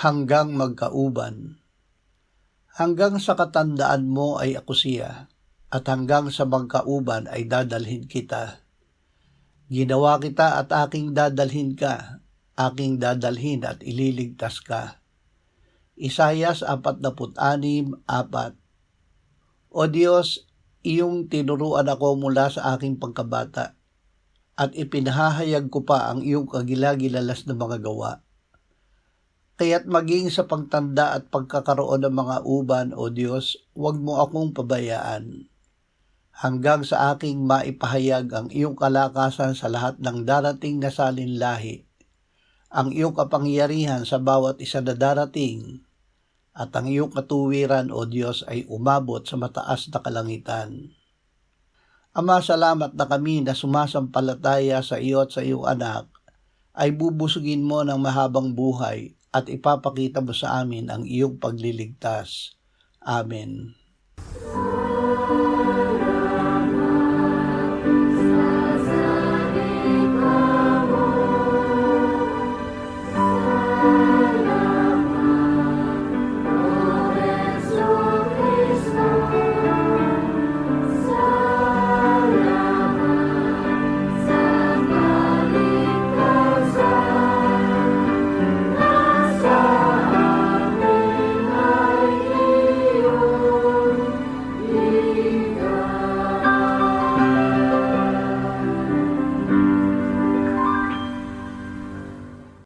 hanggang magkauban. Hanggang sa katandaan mo ay ako siya, at hanggang sa magkauban ay dadalhin kita. Ginawa kita at aking dadalhin ka, aking dadalhin at ililigtas ka. Isayas 46:4. O Diyos, iyong tinuruan ako mula sa aking pagkabata, at ipinahahayag ko pa ang iyong kagilagilalas na mga gawa. Kaya't maging sa pagtanda at pagkakaroon ng mga uban, O Diyos, huwag mo akong pabayaan, hanggang sa aking maipahayag ang iyong kalakasan sa lahat ng darating na salinlahi, ang iyong kapangyarihan sa bawat isa na darating, at ang iyong katuwiran, O Diyos, ay umabot sa mataas na kalangitan. Ama, salamat na kami na sumasampalataya sa iyo at sa iyong anak ay bubusugin mo ng mahabang buhay at ipapakita mo sa amin ang iyong pagliligtas. Amen.